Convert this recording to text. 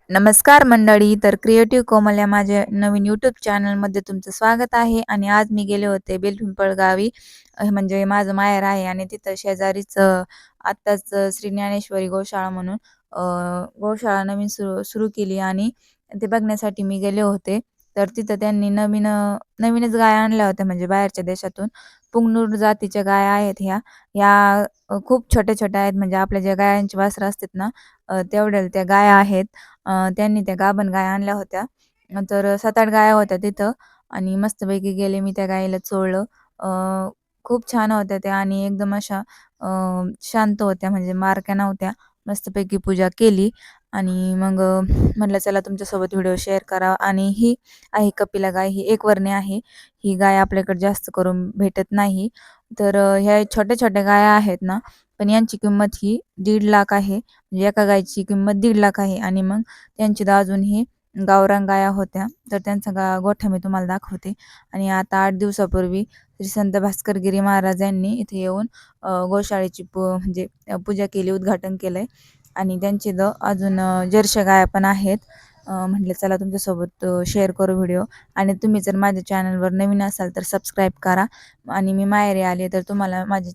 नमस्कार मंडळी. तर क्रिएटिव्ह कोमल या माझ्या नवीन यूट्यूब चॅनलमध्ये तुमचं स्वागत आहे. आणि आज मी गेले होते बेलपिंपळ गावी. म्हणजे माझं माहेर आहे आणि तिथं शेजारीच आत्ताच श्री ज्ञानेश्वरी गोशाळा म्हणून अ, गोशाळा नवीन सुरू सुरू केली आणि ते बघण्यासाठी मी गेले होते. तर तिथं त्यांनी नवीनच गाया आणल्या होत्या म्हणजे बाहेरच्या देशातून. पुंगनूर जातीच्या गाया आहेत ह्या. ह्या खूप छोट्या-छोट्या आहेत म्हणजे आपल्या ज्या गायांची वासरं असतात ना, तेवढ्या त्या गाया आहेत. त्यांनी त्या गाभण गाया आणल्या होत्या. तर 7-8 गाया होत्या तिथं आणि मस्तपैकी गेले. मी त्या गाईला चोळलं. अ, खूप छान होत्या त्या आणि एकदम अशा शांत होत्या म्हणजे मारक्या नव्हत्या. मस्तपैकी पूजा केली आणि मग म्हटलं चला तुमच्यासोबत व्हिडिओ शेअर करावा. आणि ही आहे कपिला गाय. ही एकवर्णी आहे. ही गाय आपल्याकडे जास्त करून भेटत नाही. तर ह्या छोट्या-छोट्या गाया आहेत ना, पण यांची किंमत ही 1.5 लाख आहे. म्हणजे एका गायची किंमत 1.5 लाख आहे. आणि मग त्यांची अजून ही गावरान गाया होत्या. तर त्यांचा गोठा मी तुम्हाला दाखवते. आणि आता 8 दिवसापूर्वी श्री संत भास्करगिरी महाराज यांनी इथे येऊन गोशाळेची म्हणजे पूजा केली, उद्घाटन केलंय. आणि त्यांचे अजून जर्सी गाया पण आहेत. म्हटलं चला तुमच्यासोबत शेअर करू व्हिडिओ. आणि तुम्ही जर माझ्या चॅनलवर नवीन असाल तर सबस्क्राईब करा. आणि मी माहेरी आले तर तुम्हाला माझे